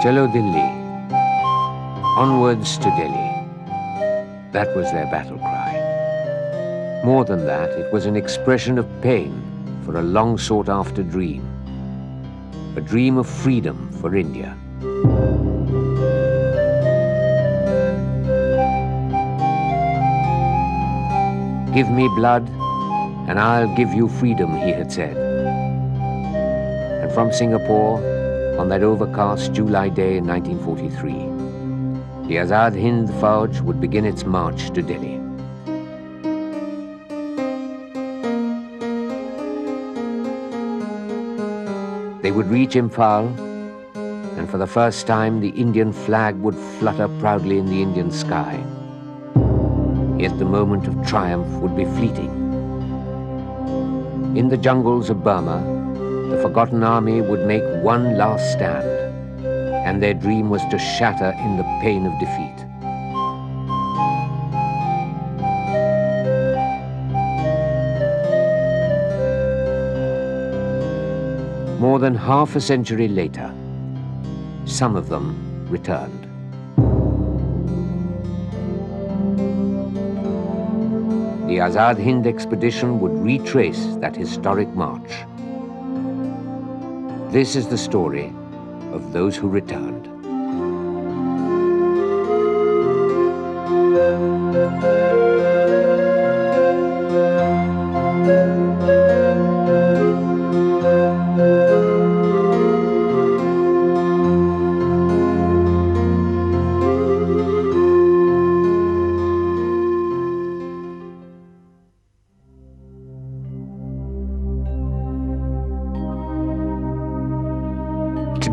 Chalo Dilli, onwards to Delhi. That was their battle cry. More than that, it was an expression of pain for a long sought after dream. A dream of freedom for India. Give me blood and I'll give you freedom, he had said. And from Singapore, on that overcast July day in 1943, the Azad Hind Fauj would begin its march to Delhi. They would reach Imphal, and for the first time the Indian flag would flutter proudly in the Indian sky. Yet the moment of triumph would be fleeting. In the jungles of Burma, the forgotten army would make one last stand, and their dream was to shatter in the pain of defeat. More than half a century later, some of them returned. The Azad Hind Expedition would retrace that historic march. This is the story of those who returned.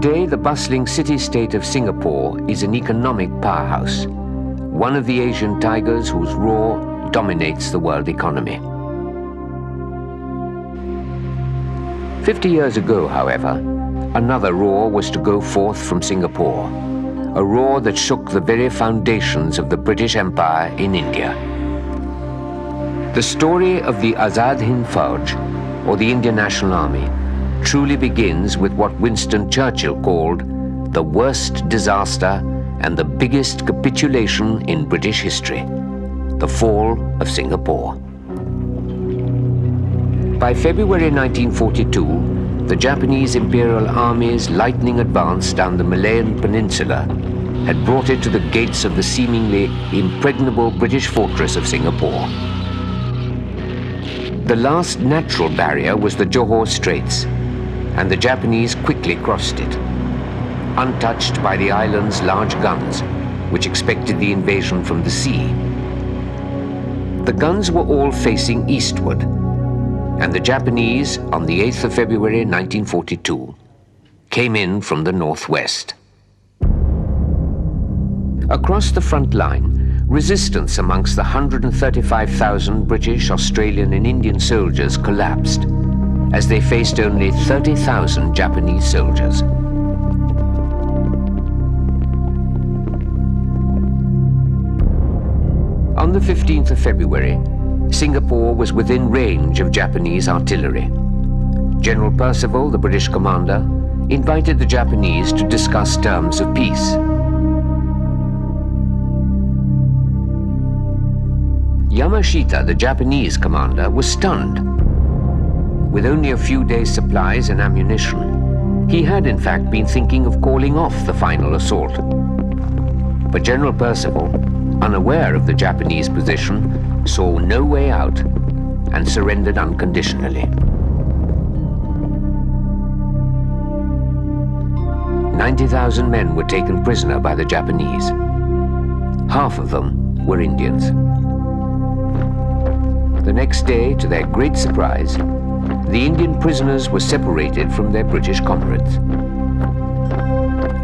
Today, the bustling city-state of Singapore is an economic powerhouse, one of the Asian tigers whose roar dominates the world economy. 50 years ago, however, another roar was to go forth from Singapore, a roar that shook the very foundations of the British Empire in India. The story of the Azad Hind Fauj, or the Indian National Army, truly begins with what Winston Churchill called the worst disaster and the biggest capitulation in British history, the fall of Singapore. By February 1942, the Japanese Imperial Army's lightning advance down the Malayan Peninsula had brought it to the gates of the seemingly impregnable British fortress of Singapore. The last natural barrier was the Johor Straits, and the Japanese quickly crossed it, untouched by the island's large guns, which expected the invasion from the sea. The guns were all facing eastward, and the Japanese, on the 8th of February 1942, came in from the northwest. Across the front line, resistance amongst the 135,000 British, Australian, and Indian soldiers collapsed, as they faced only 30,000 Japanese soldiers. On the 15th of February, Singapore was within range of Japanese artillery. General Percival, the British commander, invited the Japanese to discuss terms of peace. Yamashita, the Japanese commander, was stunned. With only a few days' supplies and ammunition, he had in fact been thinking of calling off the final assault. But General Percival, unaware of the Japanese position, saw no way out and surrendered unconditionally. 90,000 men were taken prisoner by the Japanese. Half of them were Indians. The next day, to their great surprise, the Indian prisoners were separated from their British comrades.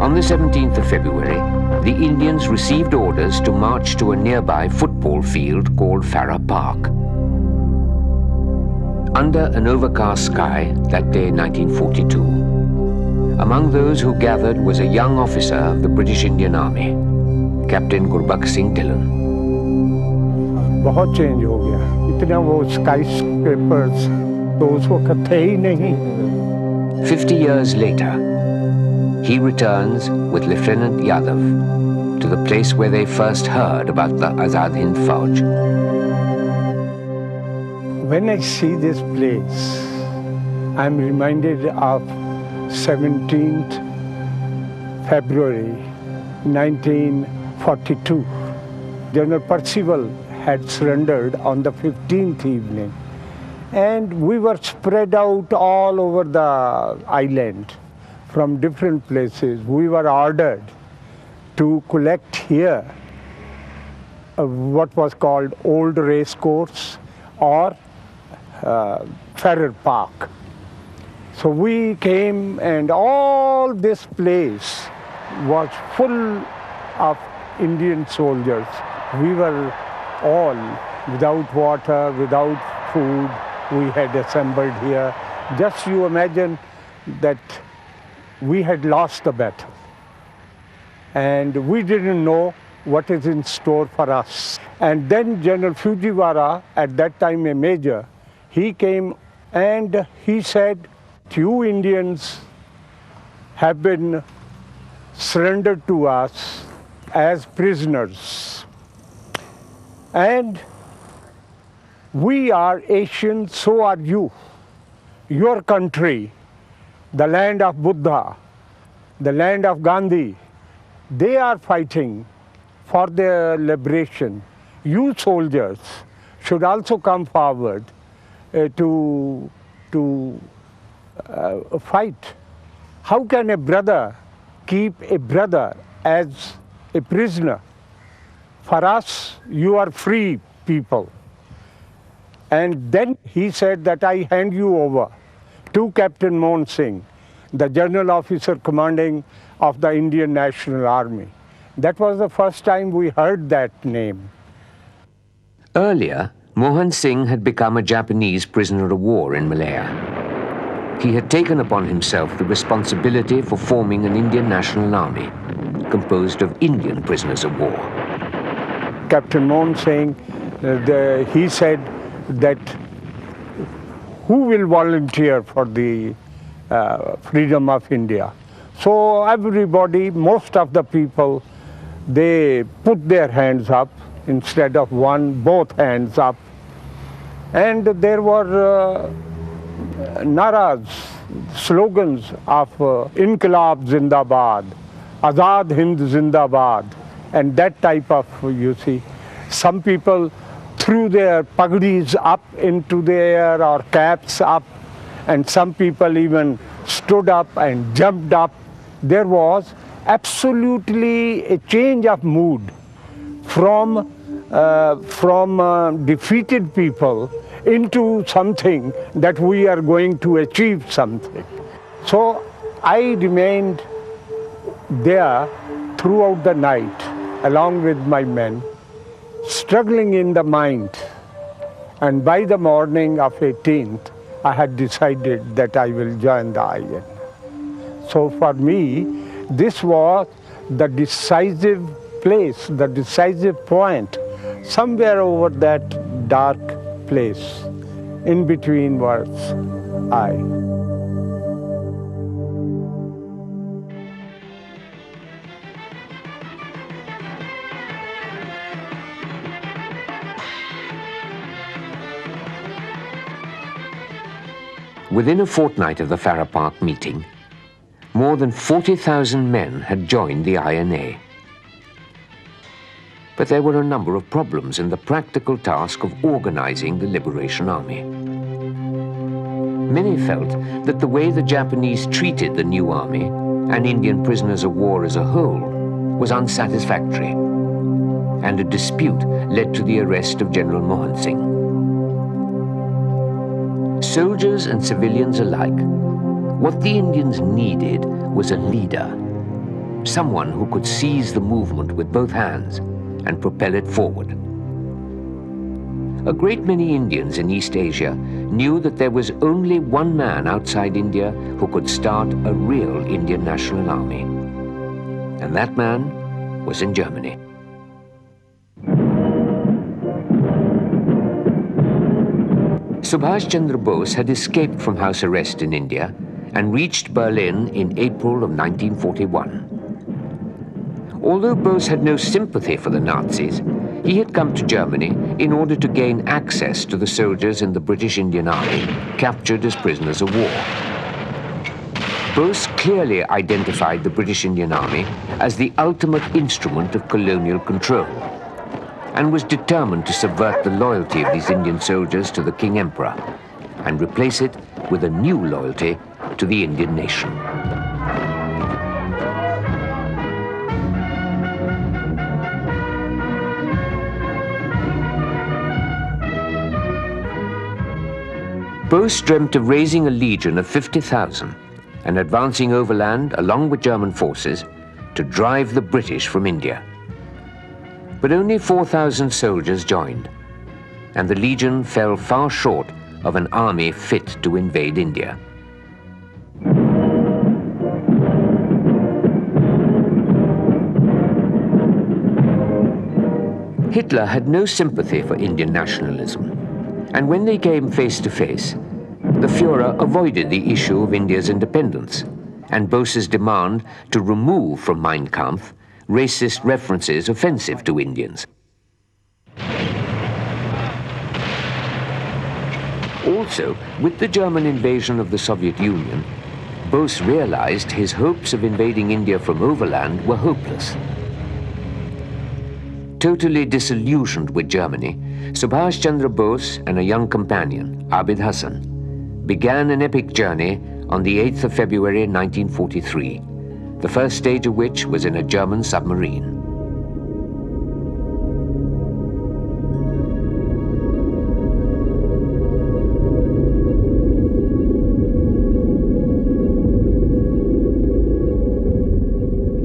On the 17th of February, the Indians received orders to march to a nearby football field called Farrer Park. Under an overcast sky that day, 1942, among those who gathered was a young officer of the British Indian Army, Captain Gurbaksh Singh Dhillon. बहुत change हो गया, इतना वो skyscrapers तो उस वक्त थे ही नहीं. 50 years later, he returns with Lieutenant Yadav to the place where they first heard about the Azad Hind Fauj. When I see this place, I'm reminded of 17th February 1942. General Percival had surrendered on the 15th evening, and we were spread out all over the island from different places. We were ordered to collect here what was called Old Race Course or Ferrer Park. So we came, and all this place was full of Indian soldiers. We were all without water, without food. We had assembled here. Just you imagine that we had lost the battle, and we didn't know what is in store for us. And then General Fujiwara, at that time a major, he came and he said, "You Indians have been surrendered to us as prisoners, and we are Asian, so are you. Your country, the land of Buddha, the land of Gandhi, they are fighting for their liberation. You soldiers should also come forward to fight. How can a brother keep a brother as a prisoner? For us, you are free people." And then he said that I hand you over to Captain Mohan Singh, the general officer commanding of the Indian National Army. That was the first time we heard that name. Earlier, Mohan Singh had become a Japanese prisoner of war in Malaya. He had taken upon himself the responsibility for forming an Indian National Army composed of Indian prisoners of war. Captain Mohan Singh, he said that who will volunteer for the freedom of India? So everybody, most of the people, they put their hands up instead of one, both hands up. And there were naras, slogans of Inqilab Zindabad, Azad Hind Zindabad, and that type of, you see. Some people threw their pagdis up into the air or caps up, and some people even stood up and jumped up. There was absolutely a change of mood from defeated people into something that we are going to achieve something. So I remained there throughout the night along with my men, struggling in the mind. And by the morning of 18th, I had decided that I will join the IN. So for me, this was the decisive place, the decisive point, somewhere over that dark place. In between was I. Within a fortnight of the Farrer Park meeting, more than 40,000 men had joined the INA. But there were a number of problems in the practical task of organizing the Liberation Army. Many felt that the way the Japanese treated the new army and Indian prisoners of war as a whole was unsatisfactory, and a dispute led to the arrest of General Mohan Singh. Soldiers and civilians alike, what the Indians needed was a leader, someone who could seize the movement with both hands and propel it forward. A great many Indians in East Asia knew that there was only one man outside India who could start a real Indian National Army. And that man was in Germany. Subhas Chandra Bose had escaped from house arrest in India and reached Berlin in April of 1941. Although Bose had no sympathy for the Nazis, he had come to Germany in order to gain access to the soldiers in the British Indian Army captured as prisoners of war. Bose clearly identified the British Indian Army as the ultimate instrument of colonial control and was determined to subvert the loyalty of these Indian soldiers to the King Emperor and replace it with a new loyalty to the Indian nation. Bose dreamt of raising a legion of 50,000 and advancing overland along with German forces to drive the British from India. But only 4,000 soldiers joined, and the legion fell far short of an army fit to invade India. Hitler had no sympathy for Indian nationalism, and when they came face to face, the Führer avoided the issue of India's independence and Bose's demand to remove from Mein Kampf racist references offensive to Indians. Also, with the German invasion of the Soviet Union, Bose realized his hopes of invading India from overland were hopeless. Totally disillusioned with Germany, Subhas Chandra Bose and a young companion, Abid Hassan, began an epic journey on the 8th of February 1943, the first stage of which was in a German submarine.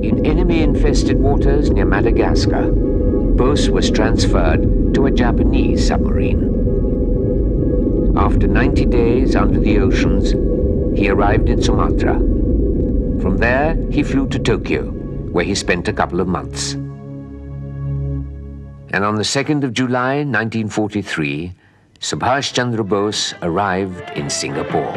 In enemy-infested waters near Madagascar, Bose was transferred to a Japanese submarine. After 90 days under the oceans, he arrived in Sumatra. From there, he flew to Tokyo, where he spent a couple of months. And on the 2nd of July, 1943, Subhas Chandra Bose arrived in Singapore.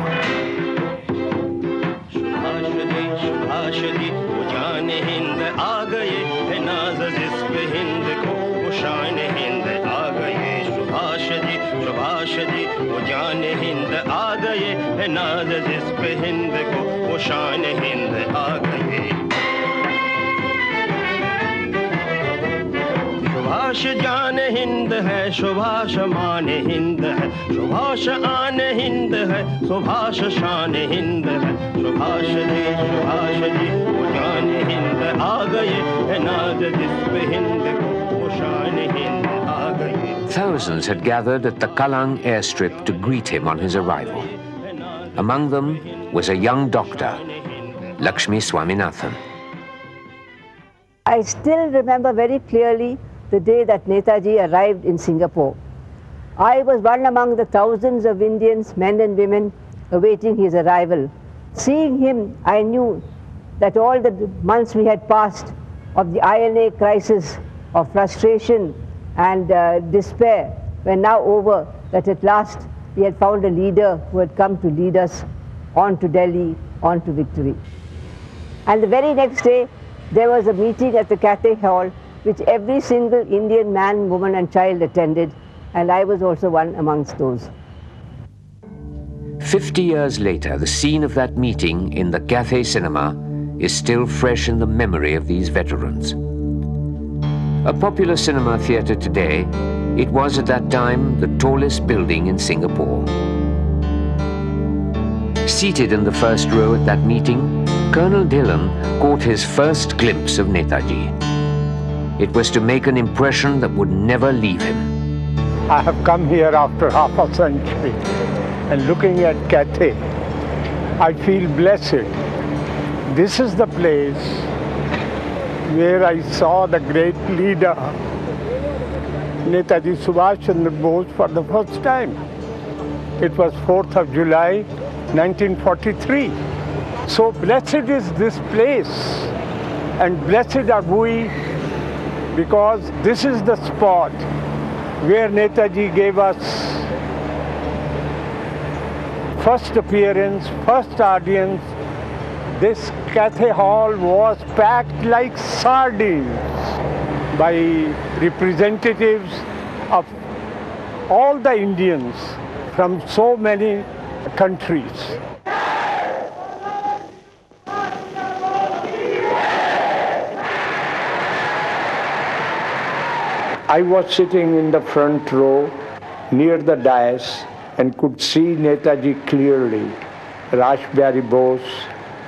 Subhash जान हिंद है सुभाष मान हिंद है सुभाष आन हिंद है सुभाष शान हिंद है सुभाष जी वो जान हिंद आ गए है नाज जिस पे हिंद को वो शान हिंद आ गए. Thousands had gathered at the Kallang airstrip to greet him on his arrival. Among them was a young doctor, Lakshmi Swaminathan. I still remember very clearly the day that Netaji arrived in Singapore. I was one among the thousands of Indians, men and women, awaiting his arrival. Seeing him, I knew that all the months we had passed of the INA crisis, of frustration and despair were now over, that at last we had found a leader who had come to lead us on to Delhi, on to victory. And the very next day, there was a meeting at the Cathay Hall which every single Indian man, woman and child attended, and I was also one amongst those. 50 years later, the scene of that meeting in the Cathay Cinema is still fresh in the memory of these veterans. A popular cinema theatre today, it was at that time the tallest building in Singapore. Seated in the first row at that meeting, Colonel Dhillon caught his first glimpse of Netaji. It was to make an impression that would never leave him. I have come here after half a century, and looking at Cathay, I feel blessed. This is the place where I saw the great leader, Netaji Subhas Chandra Bose, for the first time. It was 4th of July, 1943. So blessed is this place, and blessed are we, because this is the spot where Netaji gave us first appearance, first audience, this Cathay Hall was packed like sardines by representatives of all the Indians from so many countries. I was sitting in the front row near the dais and could see Netaji clearly. Rashbihari Bose,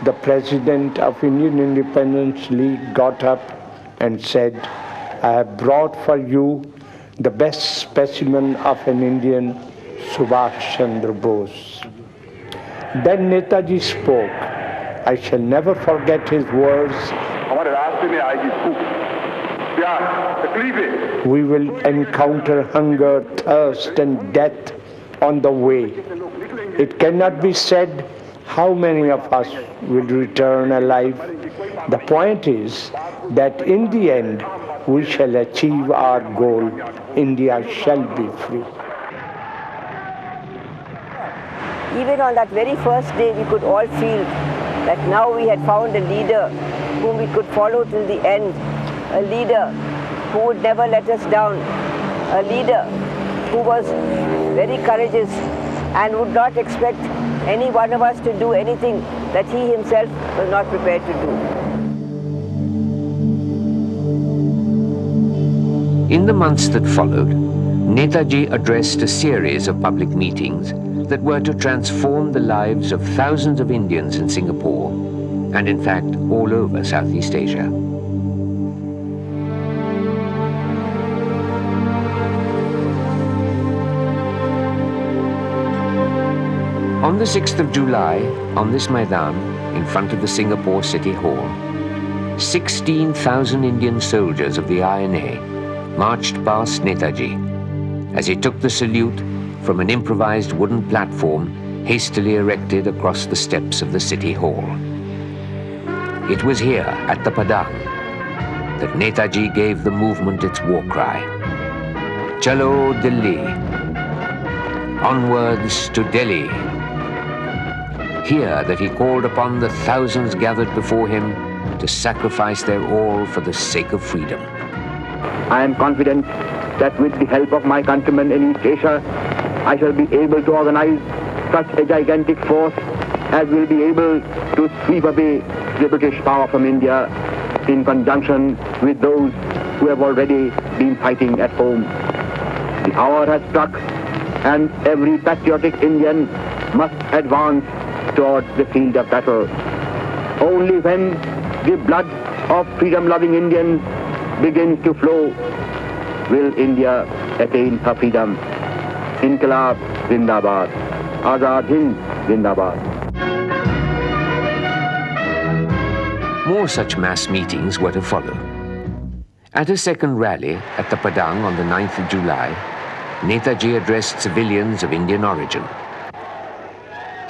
the president of Indian Independence League, got up and said, "I have brought for you the best specimen of an Indian, Subhas Chandra Bose." Then Netaji spoke. I shall never forget his words. We will encounter hunger, thirst, and death on the way. It cannot be said how many of us will return alive. The point is that in the end, we shall achieve our goal. India shall be free. Even on that very first day, we could all feel that now we had found a leader whom we could follow till the end, a leader who would never let us down, a leader who was very courageous and would not expect any one of us to do anything that he himself was not prepared to do. In the months that followed, Netaji addressed a series of public meetings that were to transform the lives of thousands of Indians in Singapore, and in fact all over Southeast Asia. On the 6th of July, on this Maidan, in front of the Singapore City Hall, 16,000 Indian soldiers of the INA marched past Netaji as he took the salute from an improvised wooden platform hastily erected across the steps of the City Hall. It was here, at the Padang, that Netaji gave the movement its war cry, "Chalo Delhi, onwards to Delhi." Here that he called upon the thousands gathered before him to sacrifice their all for the sake of freedom. I am confident that with the help of my countrymen in East Asia, I shall be able to organize such a gigantic force as will be able to sweep away the British power from India in conjunction with those who have already been fighting at home. The hour has struck, and every patriotic Indian must advance towards the field of battle. Only when the blood of freedom-loving Indians begins to flow will India attain her freedom. Inqilab Zindabad. Azad Hind Zindabad. More such mass meetings were to follow. At a second rally at the Padang on the 9th of July, Netaji addressed civilians of Indian origin.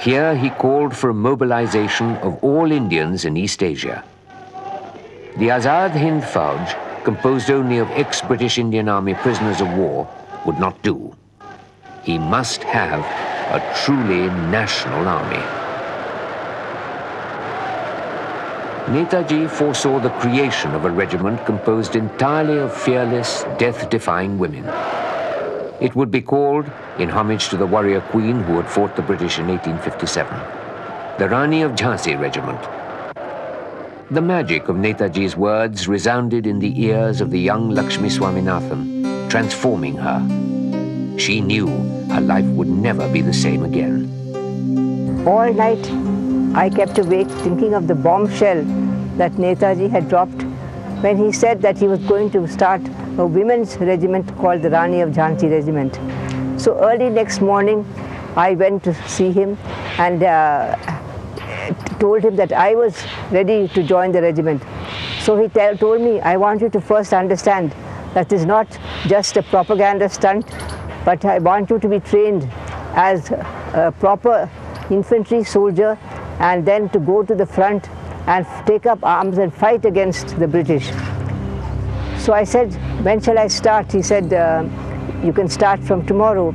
Here he called for a mobilization of all Indians in East Asia. The Azad Hind Fauj, composed only of ex-British Indian Army prisoners of war, would not do. He must have a truly national army. Netaji foresaw the creation of a regiment composed entirely of fearless, death-defying women. It would be called, in homage to the warrior queen who had fought the British in 1857, the Rani of Jhansi Regiment. The magic of Netaji's words resounded in the ears of the young Lakshmi Swaminathan, transforming her. She knew her life would never be the same again. All night I kept awake thinking of the bombshell that Netaji had dropped when he said that he was going to start a women's regiment called the Rani of Jhansi Regiment. So early next morning I went to see him and told him that I was ready to join the regiment. So he told me, "I want you to first understand that it's not just a propaganda stunt, but I want you to be trained as a proper infantry soldier and then to go to the front and take up arms and fight against the British." So I said, "When shall I start?" He said, "You can start from tomorrow."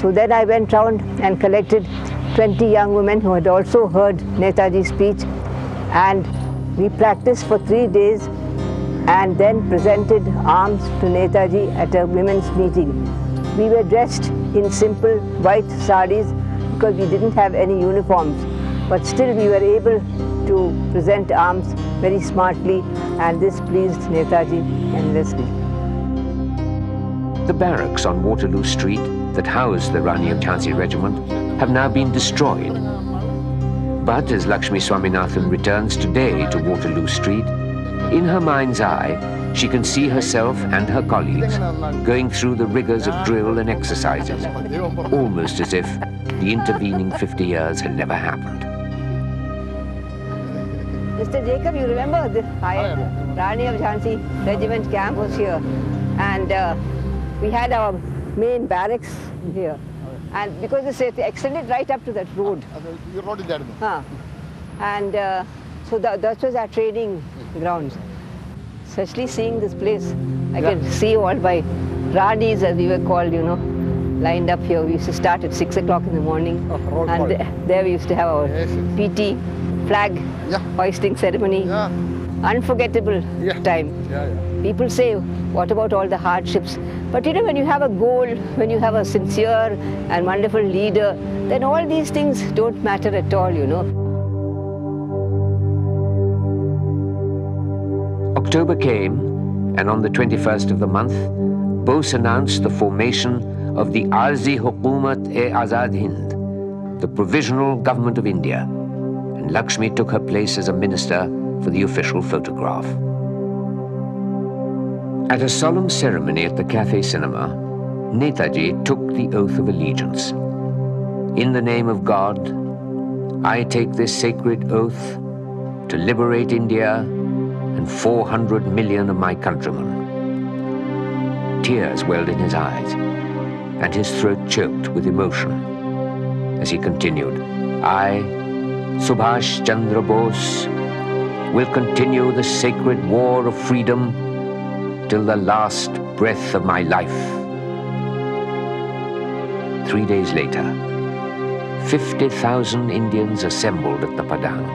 So then I went round and collected 20 young women who had also heard Netaji's speech, and we practiced for 3 days and then presented arms to Netaji at a women's meeting. We were dressed in simple white saris because we didn't have any uniforms, but still we were able to present arms very smartly, and this pleased Netaji endlessly. The barracks on Waterloo Street that housed the Rani of Jhansi Regiment have now been destroyed. But as Lakshmi Swaminathan returns today to Waterloo Street, in her mind's eye, she can see herself and her colleagues going through the rigors of drill and exercises, almost as if the intervening 50 years had never happened. Mr. Jacob, you remember the Rani of Jhansi Regiment camp was here, and we had our main barracks here. And because they extended right up to that road. Your road is there. And so that was our training grounds. Especially seeing this place, I can see all my Ranis, as we were called, you know, lined up here. We used to start at 6 o'clock in the morning. And there we used to have our PT flag hoisting ceremony. Unforgettable time. People say, what about all the hardships? But you know, when you have a goal, when you have a sincere and wonderful leader, then all these things don't matter at all, you know. October came, and on the 21st of the month, Bose announced the formation of the Arzi Hukumat-e-Azad Hind, the Provisional Government of India, and Lakshmi took her place as a minister for the official photograph. At a solemn ceremony at the Cafe Cinema, Netaji took the oath of allegiance. In the name of God, I take this sacred oath to liberate India and 400 million of my countrymen. Tears welled in his eyes, and his throat choked with emotion as he continued, I, Subhas Chandra Bose, will continue the sacred war of freedom till the last breath of my life. 3 days later, 50,000 Indians assembled at the Padang.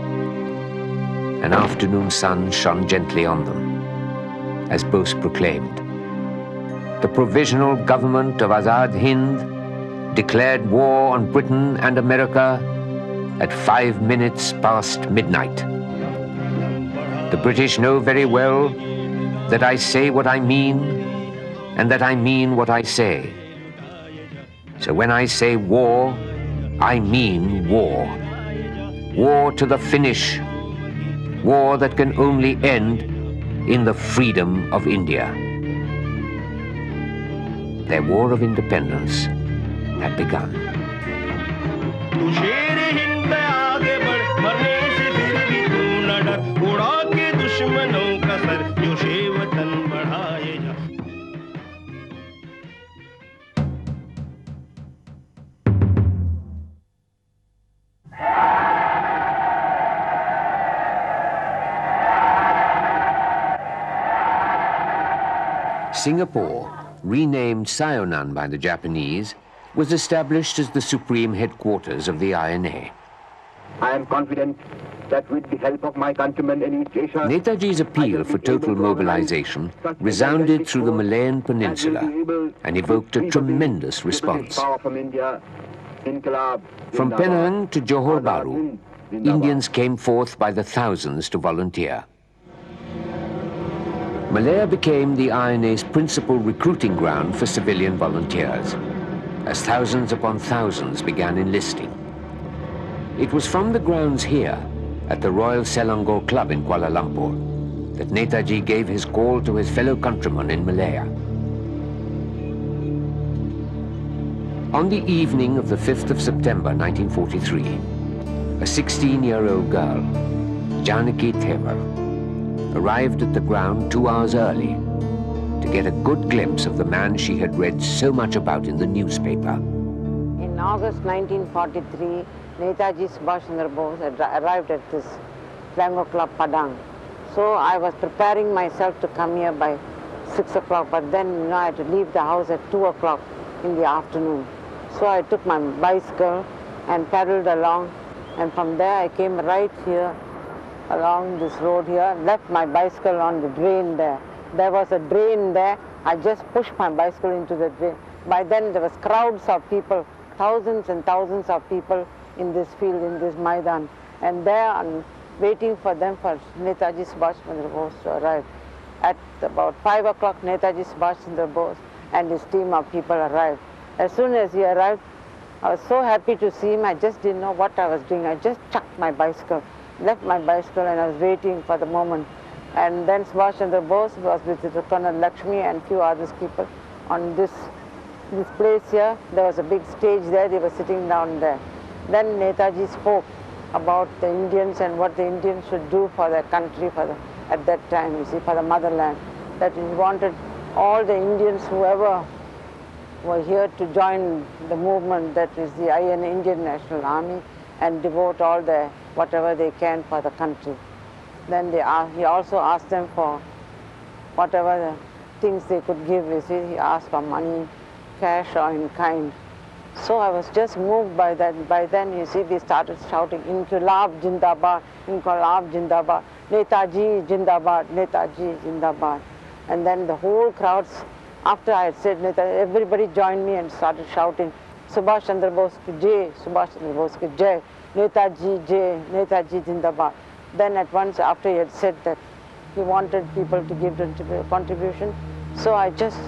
An afternoon sun shone gently on them, as Bose proclaimed, the Provisional Government of Azad Hind declared war on Britain and America at 5 minutes past midnight. The British know very well that I say what I mean, and that I mean what I say. So when I say war, I mean war. War to the finish. War that can only end in the freedom of India. Their war of independence had begun. Singapore, renamed Sayonan by the Japanese, was established as the supreme headquarters of the INA. I am confident that with the help of my countrymen in East Asia, Netaji's appeal for total mobilization resounded through the Malayan Peninsula and evoked a tremendous response. From Penang to Johor Bahru, Indians came forth by the thousands to volunteer. Malaya became the INA's principal recruiting ground for civilian volunteers, as thousands upon thousands began enlisting. It was from the grounds here, at the Royal Selangor Club in Kuala Lumpur, that Netaji gave his call to his fellow countrymen in Malaya. On the evening of the 5th of September 1943, a 16-year-old girl, Janaki Thevar, arrived at the ground 2 hours early to get a good glimpse of the man she had read so much about in the newspaper. In August 1943, Netaji Subhas Chandra Bose arrived at this Selangor Club Padang. So I was preparing myself to come here by 6 o'clock, but then I had to leave the house at 2 o'clock in the afternoon. So I took my bicycle and paddled along. And from there I came right here, along this road here, left my bicycle on the drain there. There was a drain there. I just pushed my bicycle into the drain. By then there was crowds of people, thousands and thousands of people in this field, in this Maidan. And there I'm waiting for them, for Netaji Subhas Chandra Bose to arrive. At about 5 o'clock, Netaji Subhas Chandra Bose and his team of people arrived. As soon as he arrived, I was so happy to see him. I just didn't know what I was doing. I just chucked my bicycle, left my bicycle, and I was waiting for the moment. And then Subhas Chandra Bose was with Colonel Lakshmi and few other people on this place here. There was a big stage there. They were sitting down there. Then Netaji spoke about the Indians and what the Indians should do for their country at that time, you see, for the motherland. That he wanted all the Indians, whoever were here, to join the movement, that is the Indian National Army, and devote all their whatever they can for the country. Then he also asked them for whatever the things they could give. You see, he asked for money, cash or in kind. So I was just moved by that. By then, you see, they started shouting, Inqilab Jindabad, Inqilab Jindabad, Netaji Jindabad, Netaji Jindabad. And then the whole crowds, after I had said Netaji, everybody joined me and started shouting, Subhas Chandra Bose ki Jai, Subhas Chandra Bose ki Jai, Netaji Jai, Netaji Jindabad. Then at once, after he had said that he wanted people to give the contribution, so I just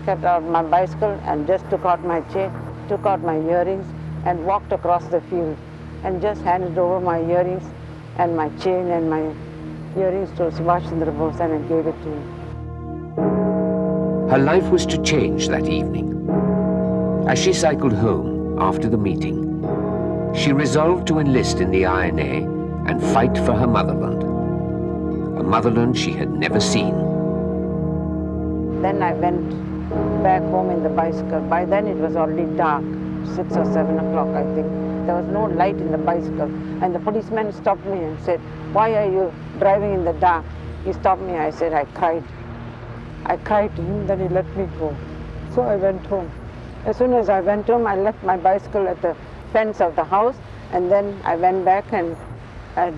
kept out my bicycle and just took out my chain, took out my earrings and walked across the field and just handed over my earrings and my chain and my earrings to Subhas Chandra Bose and I gave it to him. Her life was to change that evening. As she cycled home after the meeting, she resolved to enlist in the INA and fight for her motherland, a motherland she had never seen. Then I went back home in the bicycle. By then it was already dark, 6 or 7 o'clock I think. There was no light in the bicycle. And the policeman stopped me and said, why are you driving in the dark? He stopped me. I said, I cried. I cried to him, then he let me go. So I went home. As soon as I went home, I left my bicycle at the fence of the house, and then I went back and I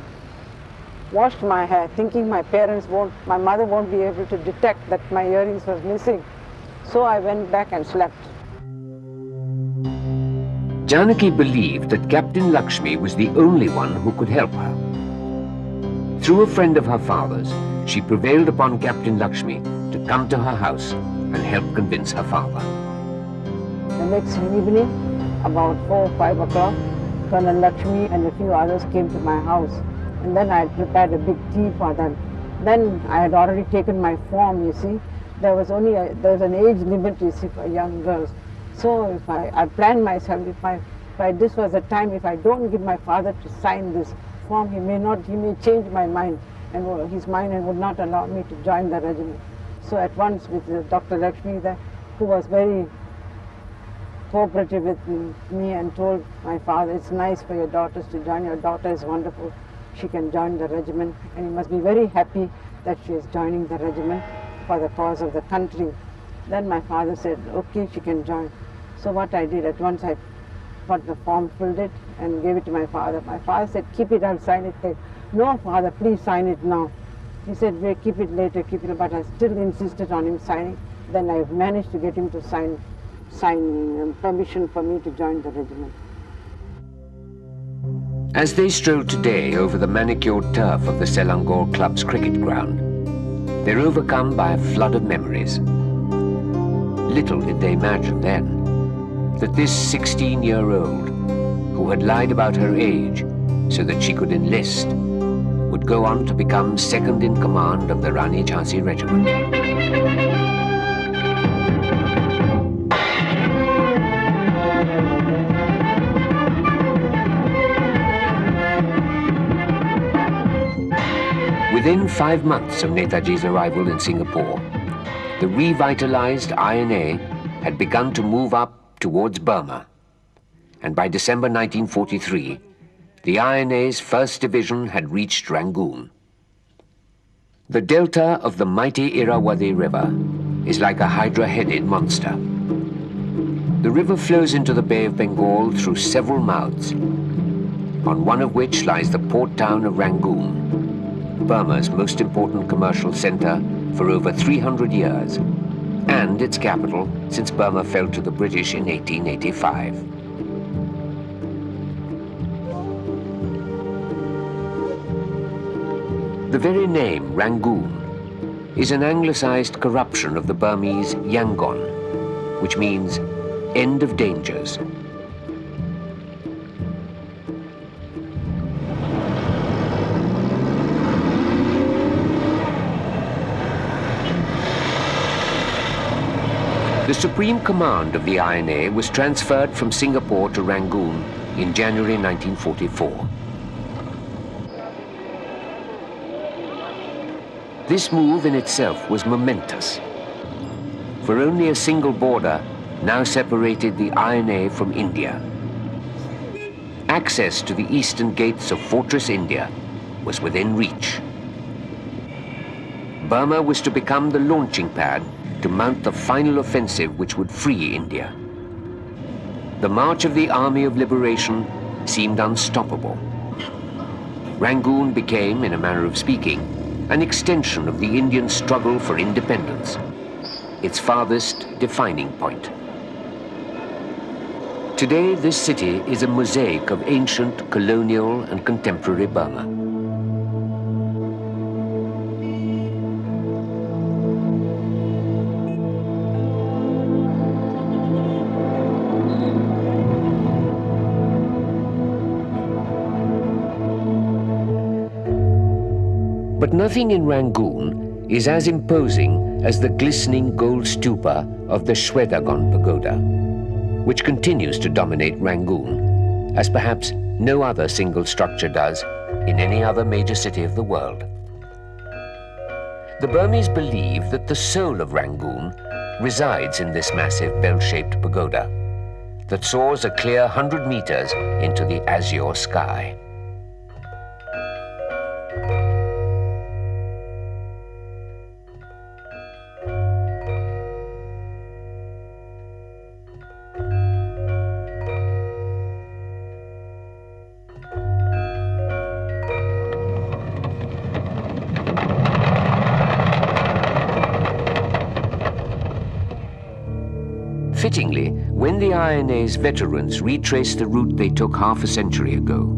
washed my hair, thinking my mother won't be able to detect that my earrings was missing. So I went back and slept. Janaki believed that Captain Lakshmi was the only one who could help her. Through a friend of her father's, she prevailed upon Captain Lakshmi to come to her house and help convince her father. The next evening, about 4 or 5 o'clock, Colonel Lakshmi and a few others came to my house, and then I had prepared a big tea for them. Then I had already taken my form, you see. There was an age limit, you see, for young girls. So if I planned myself, if this was the time, if I don't give my father to sign this form, he may change my mind, and his mind and would not allow me to join the regiment. So at once with Dr. Lakshmi there, who was very cooperative with me and told my father, it's nice for your daughters to join. Your daughter is wonderful. She can join the regiment, and he must be very happy that she is joining the regiment for the cause of the country. Then my father said, okay, she can join. So what I did, at once I got the form, filled it, and gave it to my father. My father said, keep it, I'll sign it later. No, father, please sign it now. He said, well, keep it later, but I still insisted on him signing. Then I managed to get him to sign permission for me to join the regiment. As they strolled today over the manicured turf of the Selangor Club's cricket ground, they're overcome by a flood of memories. Little did they imagine then that this 16-year-old, who had lied about her age so that she could enlist, would go on to become second in command of the Rani Jhansi Regiment. Within 5 months of Netaji's arrival in Singapore, the revitalized INA had begun to move up towards Burma, and by December 1943, the INA's 1st Division had reached Rangoon. The delta of the mighty Irrawaddy River is like a hydra-headed monster. The river flows into the Bay of Bengal through several mouths, on one of which lies the port town of Rangoon, Burma's most important commercial center for over 300 years, and its capital since Burma fell to the British in 1885. The very name Rangoon is an anglicized corruption of the Burmese Yangon, which means end of dangers. The supreme command of the INA was transferred from Singapore to Rangoon in January 1944. This move in itself was momentous, for only a single border now separated the INA from India. Access to the eastern gates of Fortress India was within reach. Burma was to become the launching pad to mount the final offensive which would free India. The march of the Army of Liberation seemed unstoppable. Rangoon became, in a manner of speaking, an extension of the Indian struggle for independence, its farthest defining point. Today, this city is a mosaic of ancient, colonial, and contemporary Burma. But nothing in Rangoon is as imposing as the glistening gold stupa of the Shwedagon Pagoda, which continues to dominate Rangoon, as perhaps no other single structure does in any other major city of the world. The Burmese believe that the soul of Rangoon resides in this massive bell-shaped pagoda that soars a clear 100 meters into the azure sky. Fittingly, when the INA's veterans retrace the route they took half a century ago,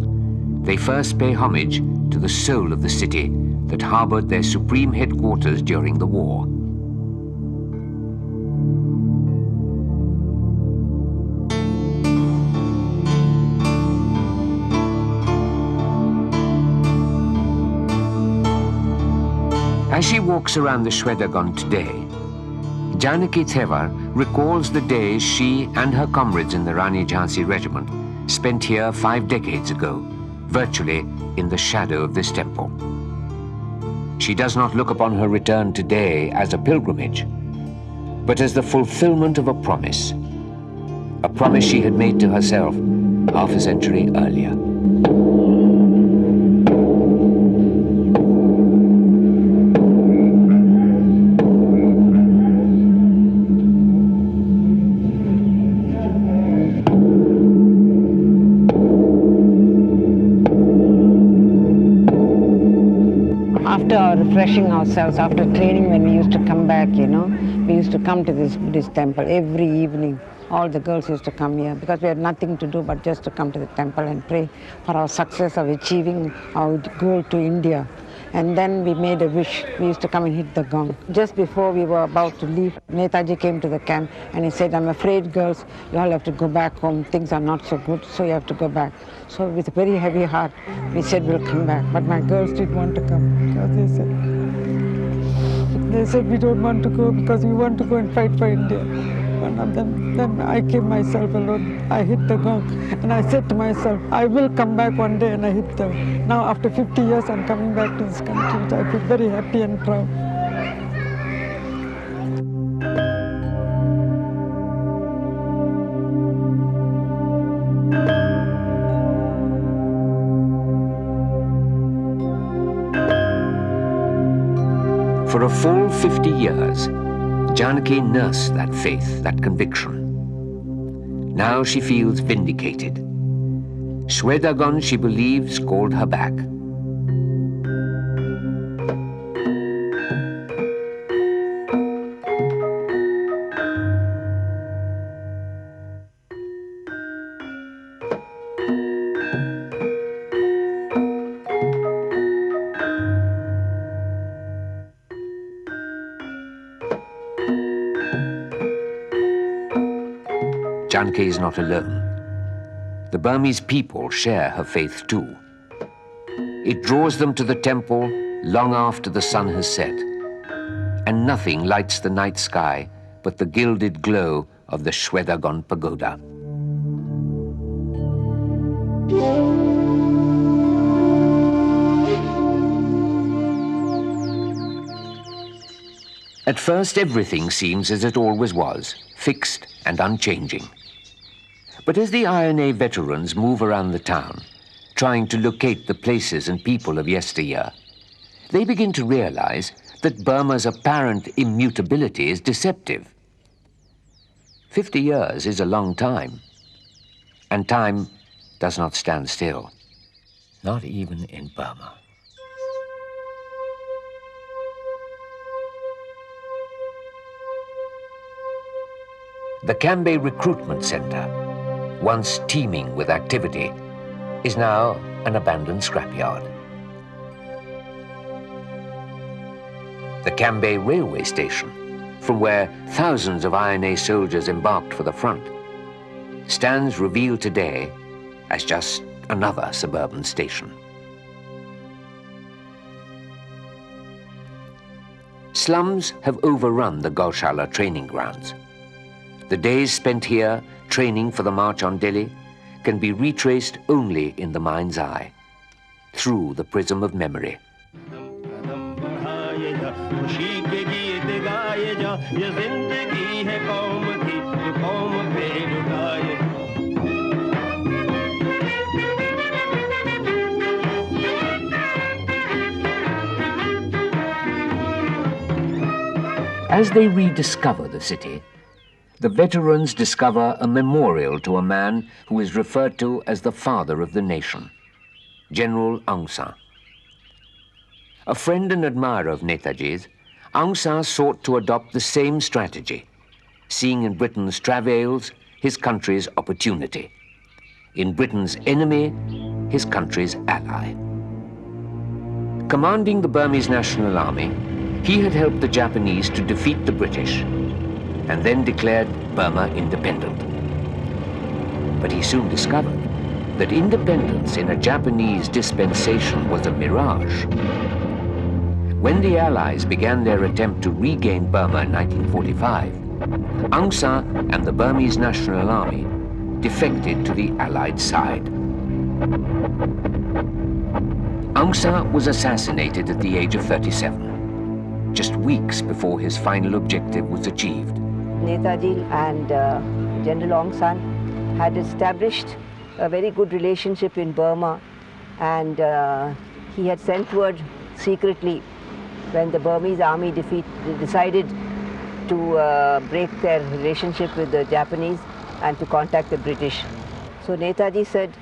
they first pay homage to the soul of the city that harbored their supreme headquarters during the war. As she walks around the Shwedagon today, Janaki Thevar recalls the days she and her comrades in the Rani Jhansi Regiment spent here 5 decades ago, virtually in the shadow of this temple. She does not look upon her return today as a pilgrimage, but as the fulfillment of a promise she had made to herself half a century earlier. After refreshing ourselves, after training, when we used to come back, we used to come to this Buddhist temple every evening. All the girls used to come here because we had nothing to do but just to come to the temple and pray for our success of achieving our goal to India. And then we made a wish. We used to come and hit the gong. Just before we were about to leave, Netaji came to the camp and he said, "I'm afraid, girls, you all have to go back home. Things are not so good, so you have to go back." So with a very heavy heart, we said, "We'll come back." But my girls didn't want to come because they said, "We don't want to go because we want to go and fight for India." And then I came myself alone. I hit the gong and I said to myself, I will come back one day, and I hit the. Now after 50 years I'm coming back to this country, which I feel very happy and proud. For a full 50 years, Janaki nursed that faith, that conviction. Now she feels vindicated. Shwedagon, she believes, called her back. Janaki is not alone. The Burmese people share her faith too. It draws them to the temple long after the sun has set, and nothing lights the night sky but the gilded glow of the Shwedagon pagoda. At first, everything seems as it always was, fixed and unchanging. But as the INA veterans move around the town, trying to locate the places and people of yesteryear, they begin to realize that Burma's apparent immutability is deceptive. 50 years is a long time, and time does not stand still, not even in Burma. The Kambei Recruitment Center, once teeming with activity, is now an abandoned scrapyard. The Kambei railway station, from where thousands of INA soldiers embarked for the front, stands revealed today as just another suburban station. Slums have overrun the Gaushala training grounds. The days spent here training for the march on Delhi can be retraced only in the mind's eye, through the prism of memory. As they rediscover the city, the veterans discover a memorial to a man who is referred to as the father of the nation, General Aung San. A friend and admirer of Netaji's, Aung San sought to adopt the same strategy, seeing in Britain's travails his country's opportunity, in Britain's enemy his country's ally. Commanding the Burmese National Army, he had helped the Japanese to defeat the British and then declared Burma independent. But he soon discovered that independence in a Japanese dispensation was a mirage. When the Allies began their attempt to regain Burma in 1945, Aung San and the Burmese National Army defected to the Allied side. Aung San was assassinated at the age of 37, just weeks before his final objective was achieved. Netaji and General Aung San had established a very good relationship in Burma, and he had sent word secretly when the Burmese army decided to break their relationship with the Japanese and to contact the British. So Netaji said,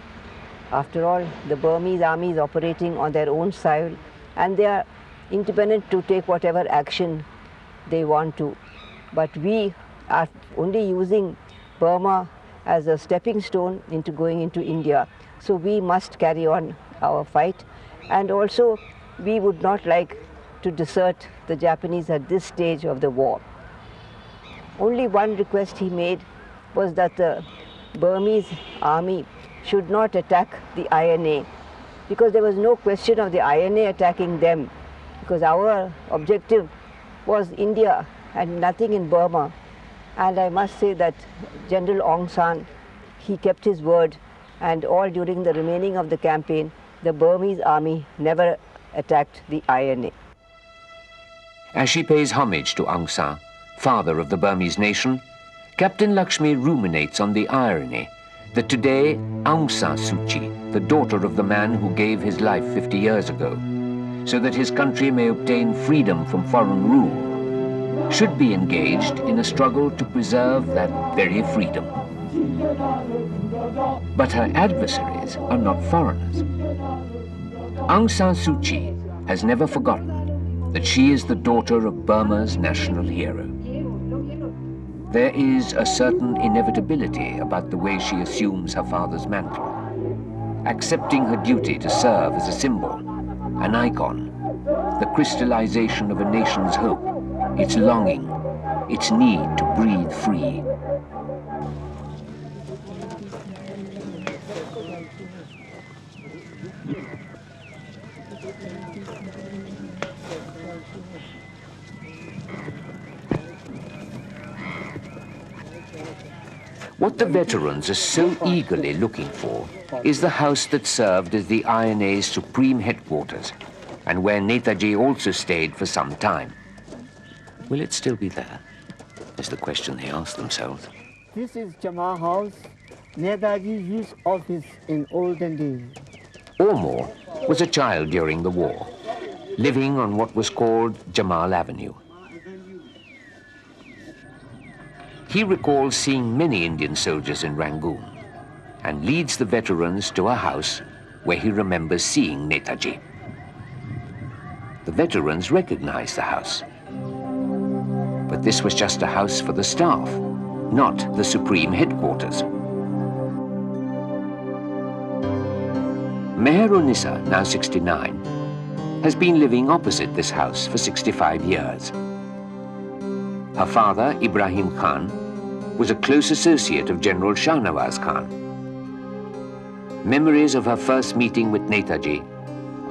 after all, the Burmese army is operating on their own soil and they are independent to take whatever action they want to. But we are only using Burma as a stepping stone into going into India. So we must carry on our fight, and also we would not like to desert the Japanese at this stage of the war. Only one request he made was that the Burmese army should not attack the INA, because there was no question of the INA attacking them, because our objective was India and nothing in Burma. And I must say that General Aung San, he kept his word, and all during the remaining of the campaign, the Burmese army never attacked the INA. As she pays homage to Aung San, father of the Burmese nation, Captain Lakshmi ruminates on the irony that today Aung San Suu Kyi, the daughter of the man who gave his life 50 years ago, so that his country may obtain freedom from foreign rule, should be engaged in a struggle to preserve that very freedom. But her adversaries are not foreigners. Aung San Suu Kyi has never forgotten that she is the daughter of Burma's national hero. There is a certain inevitability about the way she assumes her father's mantle, accepting her duty to serve as a symbol, an icon, the crystallization of a nation's hope, its longing, its need to breathe free. What the veterans are so eagerly looking for is the house that served as the INA's supreme headquarters, and where Netaji also stayed for some time. Will it still be there? Is the question they ask themselves. This is Jama House, Netaji's used office in olden days. Ormore was a child during the war, living on what was called Jamal Avenue. He recalls seeing many Indian soldiers in Rangoon and leads the veterans to a house where he remembers seeing Netaji. The veterans recognize the house. But this was just a house for the staff, not the supreme headquarters. Meher-un-Nissa, now 69, has been living opposite this house for 65 years. Her father, Ibrahim Khan, was a close associate of General Shahnawaz Khan. Memories of her first meeting with Netaji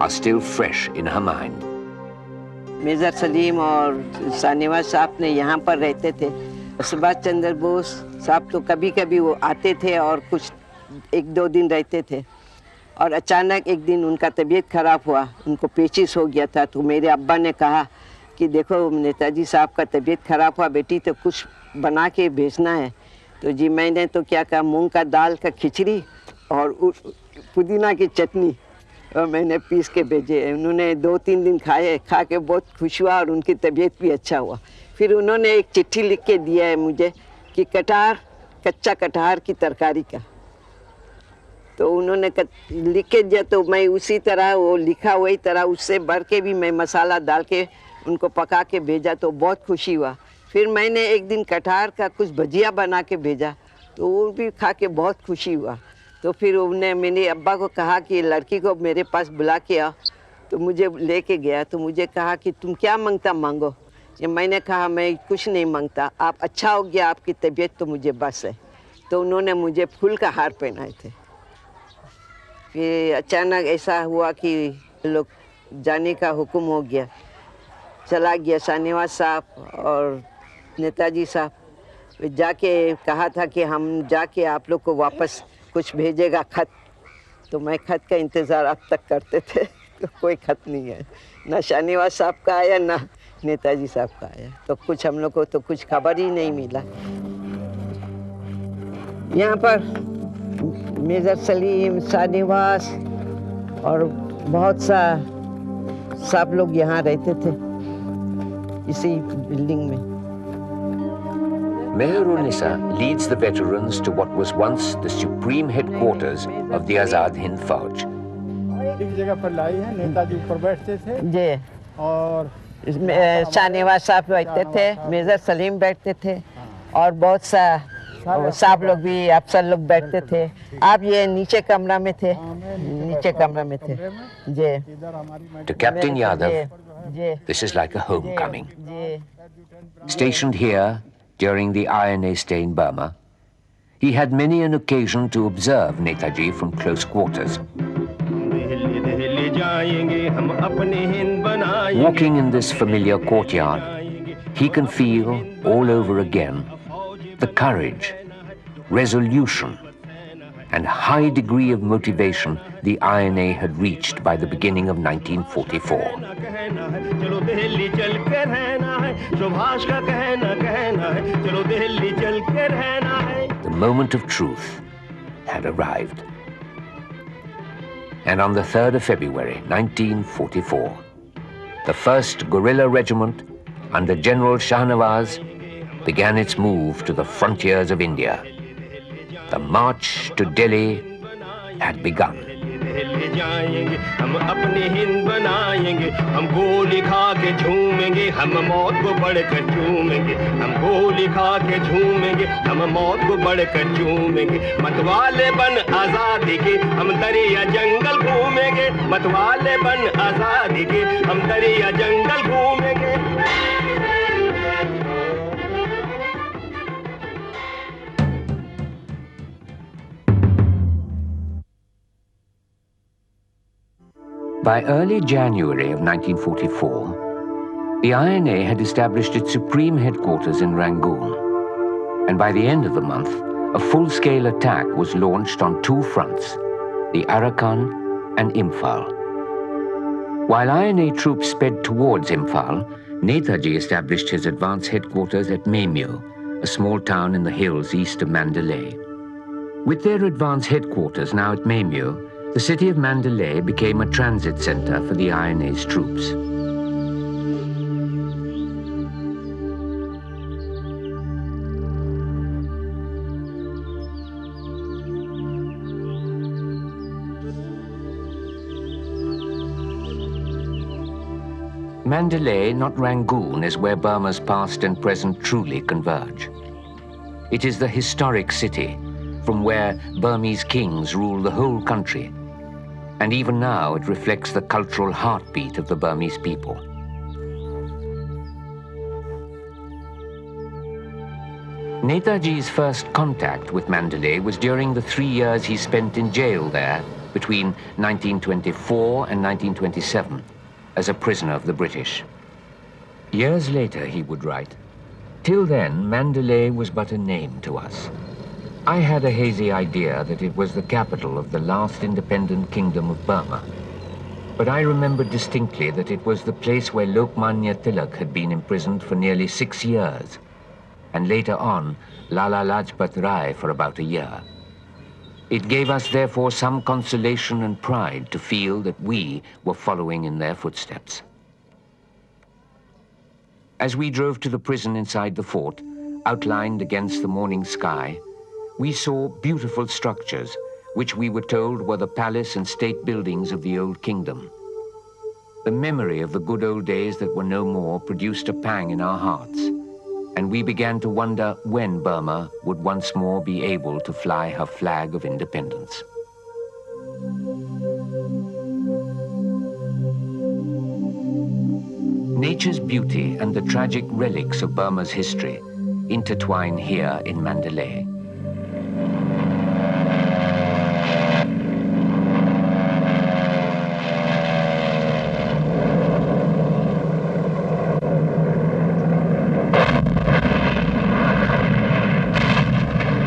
are still fresh in her mind. Major Salim और शाहनवाज साहब ने यहाँ पर रहते थे। सुभाष चंद्र बोस साहब तो कभी कभी वो आते थे और कुछ एक दो दिन रहते थे, और अचानक एक दिन उनका तबीयत खराब हुआ, उनको पेचिश हो गया था। तो मेरे अब्बा ने कहा कि देखो नेताजी साहब का तबीयत खराब हुआ बेटी, तो कुछ बना के भेजना है। तो जी मैंने तो क्या कहा, मूंग का दाल का खिचड़ी और पुदीना की चटनी और मैंने पीस के भेजे। उन्होंने 2-3 दिन खाए, खा के बहुत खुश हुआ और उनकी तबीयत भी अच्छा हुआ। फिर उन्होंने एक चिट्ठी लिख के दिया है मुझे कि कच्चा कटहर की तरकारी का। तो उन्होंने लिख के दिया, तो मैं उसी तरह वो लिखा वही तरह उससे भर के भी मैं मसाला डाल के उनको पका के भेजा, तो बहुत खुशी हुआ। फिर मैंने एक दिन कटहर का कुछ भजिया बना के भेजा, तो वो भी खा के बहुत खुशी हुआ। तो फिर उन्होंने मेरे अब्बा को कहा कि लड़की को मेरे पास बुला के आ, तो मुझे लेके गया। तो मुझे कहा कि तुम क्या मांगता मांगो। ये मैंने कहा मैं कुछ नहीं मांगता, आप अच्छा हो गया, आपकी तबीयत तो मुझे बस है। तो उन्होंने मुझे फूल का हार पहनाए थे। फिर अचानक ऐसा हुआ कि लोग जाने का हुक्म हो गया, चला गया शाहनवाज साहब और नेताजी साहब। जाके कहा था कि हम जाके आप लोग को वापस कुछ भेजेगा खत। तो मैं खत का इंतज़ार अब तक करते थे, तो कोई खत नहीं है, ना शाहनवाज साहब का आया ना नेताजी साहब का आया। तो कुछ हम लोग को तो कुछ खबर ही नहीं मिला। यहाँ पर मेजर सलीम, शाहनवाज और बहुत सा सब लोग यहाँ रहते थे इसी बिल्डिंग में। Meher-un-Nissa leads the veterans to what was once the supreme headquarters of the Azad Hind Fauj. एक जगह पर लाई है, नेताजी ऊपर बैठते थे जी, और इसमें शाहनवाज साहब बैठते थे, मेजर सलीम बैठते थे और बहुत सा साहब लोग भी अफसर लोग बैठते थे। आप ये नीचे कमरा में थे, नीचे कमरा में थे जी। To Captain Yadav, this is like a homecoming. Stationed here during the INA stay in Burma, he had many an occasion to observe Netaji from close quarters. Walking in this familiar courtyard, he can feel all over again the courage, resolution, and high degree of motivation the INA had reached by the beginning of 1944. The moment of truth had arrived. And on the 3rd of February, 1944, the 1st Guerrilla Regiment under General Shahnawaz began its move to the frontiers of India. The march to Delhi had begun. ले जाएंगे हम अपनी हिंद बनाएंगे हम गोली खा के झूमेंगे हम मौत को बढ़कर झूमेंगे हम गोली खा के झूमेंगे हम मौत को बढ़कर झूमेंगे मतवाले बन आजादी के हम दरिया जंगल घूमेंगे मतवाले बन आजादी के हम दरिया जंगल घूमेंगे By early January of 1944, the INA had established its supreme headquarters in Rangoon, and by the end of the month, a full-scale attack was launched on two fronts, the Arakan and Imphal. While INA troops sped towards Imphal, Netaji established his advance headquarters at Memyo, a small town in the hills east of Mandalay. With their advance headquarters now at Memyo, the city of Mandalay became a transit center for the INA's troops. Mandalay, not Rangoon, is where Burma's past and present truly converge. It is the historic city from where Burmese kings rule the whole country, and even now it reflects the cultural heartbeat of the Burmese people. Netaji's first contact with Mandalay was during the 3 years he spent in jail there between 1924 and 1927 as a prisoner of the British. Years later, he would write, "Till then, Mandalay was but a name to us. I had a hazy idea that it was the capital of the last independent kingdom of Burma. But I remember distinctly that it was the place where Lokmanya Tilak had been imprisoned for nearly 6 years, and later on, Lala Lajpat Rai for about a year. It gave us therefore some consolation and pride to feel that we were following in their footsteps." As we drove to the prison inside the fort, outlined against the morning sky, we saw beautiful structures, which we were told were the palace and state buildings of the old kingdom. The memory of the good old days that were no more produced a pang in our hearts, and we began to wonder when Burma would once more be able to fly her flag of independence. Nature's beauty and the tragic relics of Burma's history intertwine here in Mandalay.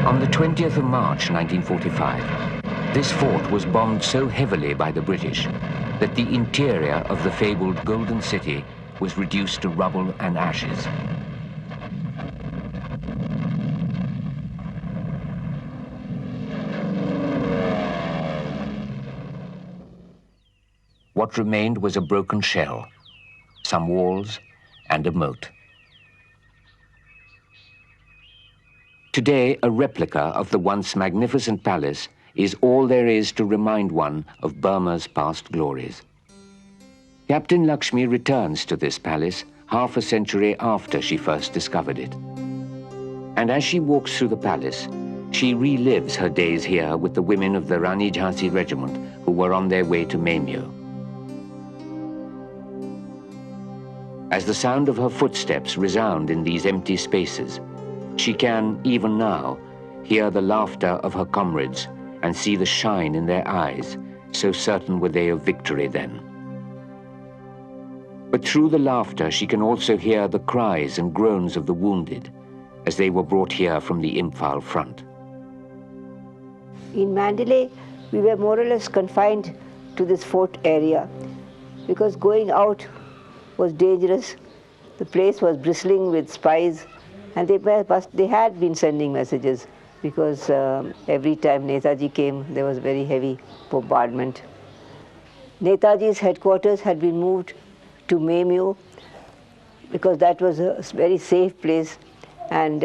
On the 20th of March 1945, this fort was bombed so heavily by the British that the interior of the fabled Golden City was reduced to rubble and ashes. What remained was a broken shell, some walls, and a moat. Today, a replica of the once magnificent palace is all there is to remind one of Burma's past glories. Captain Lakshmi returns to this palace half a century after she first discovered it. And as she walks through the palace, she relives her days here with the women of the Rani Jhansi Regiment who were on their way to Memyo. As the sound of her footsteps resound in these empty spaces, she can, even now, hear the laughter of her comrades and see the shine in their eyes, so certain were they of victory then. But through the laughter, she can also hear the cries and groans of the wounded as they were brought here from the Imphal front. In Mandalay, we were more or less confined to this fort area because going out was dangerous. The place was bristling with spies, and they had been sending messages because every time Netaji came, there was very heavy bombardment. Netaji's headquarters had been moved to Memyo because that was a very safe place, and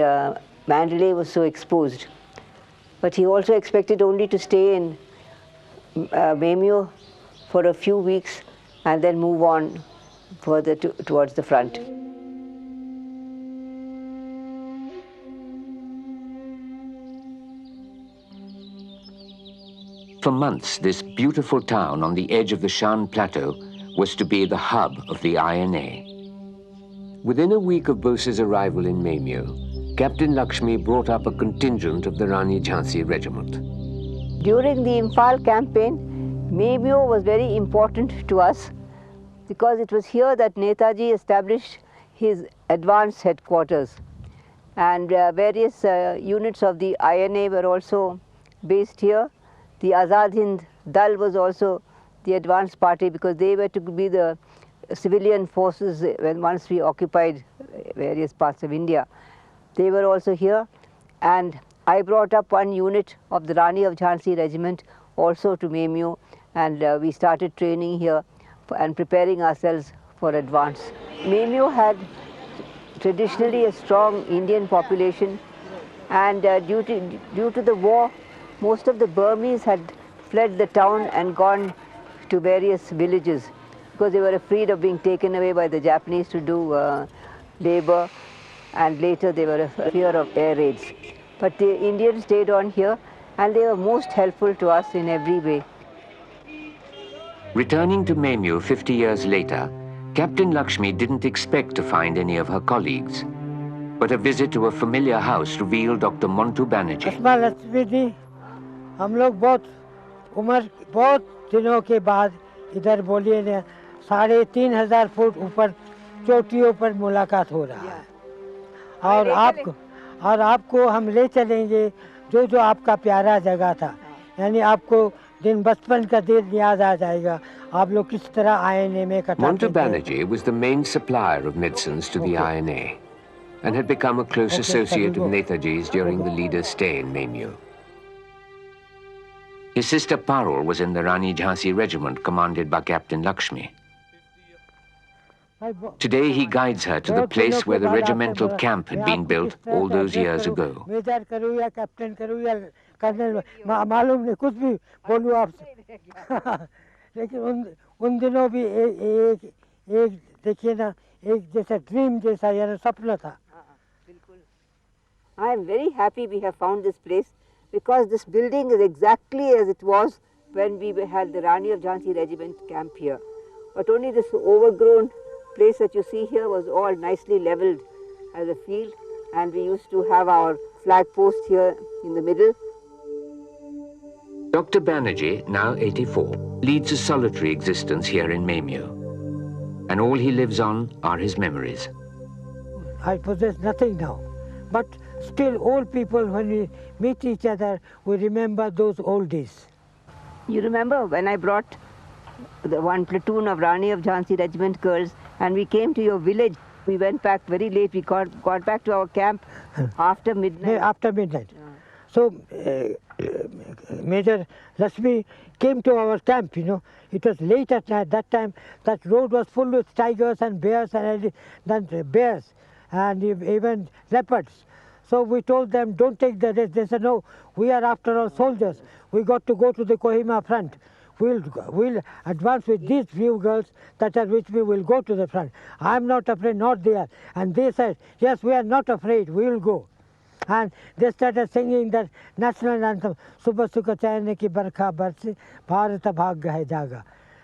Mandalay was so exposed. But he also expected only to stay in Memio for a few weeks and then move on further towards the front. For months, this beautiful town on the edge of the Shan Plateau was to be the hub of the INA. Within a week of Bose's arrival in Memio, Captain Lakshmi brought up a contingent of the Rani Jhansi Regiment. During the Imphal campaign, Memio was very important to us because it was here that Netaji established his advanced headquarters. And various units of the INA were also based here. The Azad Hind Dal was also the advanced party because they were to be the civilian forces once we occupied various parts of India. They were also here, and I brought up one unit of the Rani of Jhansi Regiment also to Memio, and we started training here and preparing ourselves for advance. Memio had traditionally a strong Indian population, and due to the war, most of the Burmese had fled the town and gone to various villages because they were afraid of being taken away by the Japanese to do labor, and later they were fear of air raids. But the Indians stayed on here, and they were most helpful to us in every way. Returning to Memio 50 years later, Captain Lakshmi didn't expect to find any of her colleagues. But a visit to a familiar house revealed Dr. Montu Banerjee. हम लोग बहुत दिनों के बाद इधर बोलिए ने 3,500 foot ऊपर चोटियों पर मुलाकात हो रहा है और आपको हम ले चलेंगे जो आपका प्यारा जगह था, यानी आपको दिन बचपन का दिन याद आ जाएगा आप लोग किस तरह INA में कटाते थे. Montu Banerjee was the main supplier of medicines to the INA and had become a close associate of Netaji's during the leader's stay in Memio. His sister Parul was in the Rani Jhansi Regiment commanded by Captain Lakshmi. Today he guides her to the place where the regimental camp had been built all those years ago. Major करूँ या captain करूँ या colonel मालूम नहीं कुछ भी बोलूँ आपसे लेकिन उन दिनों भी एक देखिए ना एक जैसा ड्रीम जैसा यानी सपना था. I am very happy we have found this place because this building is exactly as it was when we had the Rani of Jhansi Regiment camp here. But only this overgrown place that you see here was all nicely leveled as a field, and we used to have our flag post here in the middle. Dr. Banerjee, now 84, leads a solitary existence here in Memio, and all he lives on are his memories. I possess nothing now, but still old people, when we meet each other, we remember those old days. You remember when I brought the one platoon of Rani of Jhansi Regiment girls and we came to your village? We went back very late. We got back to our camp after midnight. After midnight. Yeah. So Major Lakshmi came to our camp, you know. It was late at night. That time that road was full with tigers and bears and even leopards. So we told them, don't take the risk. They said, no, we are after all soldiers. We got to go to the Kohima front. We'll advance with these few girls that are with me, we'll go to the front. I'm not afraid, not they are. And they said, yes, we are not afraid, we will go. And they started singing that national anthem, Subha Sukha Chayane Ki Barkha Barsi, Bharata Bhagya Hai Jaga.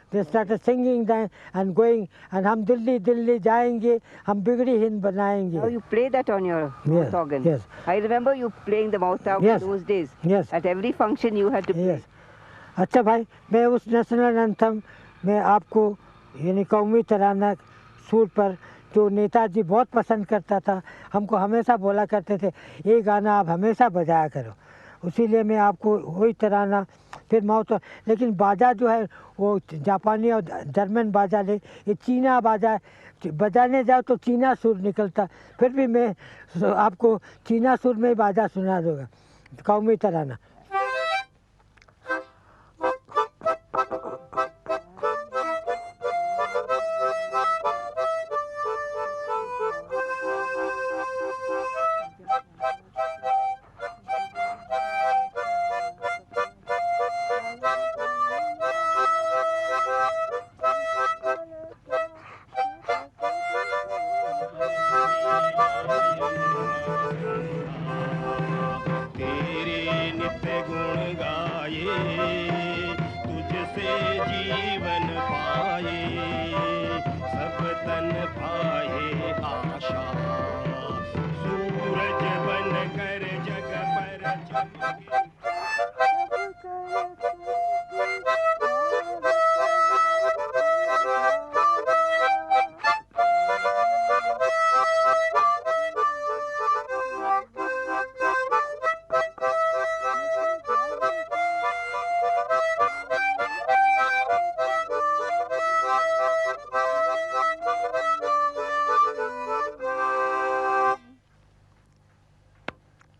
They started singing that and going, and Hum Dilli Dilli Jayenge, Hum Bigdi Hind Banayenge. Oh, you play that on your mouth organ? Yes. I remember you playing the mouth organ yes. those days. Yes. At every function you had to play. Yes. अच्छा भाई, मैं उस national anthem में आपको यानी कौमी तराना सूर पर जो नेताजी बहुत पसंद करता था, हमको हमेशा बोला करते थे ये गाना आप हमेशा बजाया करो, इसीलिए मैं आपको वही तराना फिर माउथ. लेकिन बाजा जो है वो जापानी और जर्मन बाजा ले, ये चीना बाजा बजाने जाओ तो चीना सुर निकलता, फिर भी मैं आपको चीना सुर में बाजा सुना दूँगा कौमी तराना.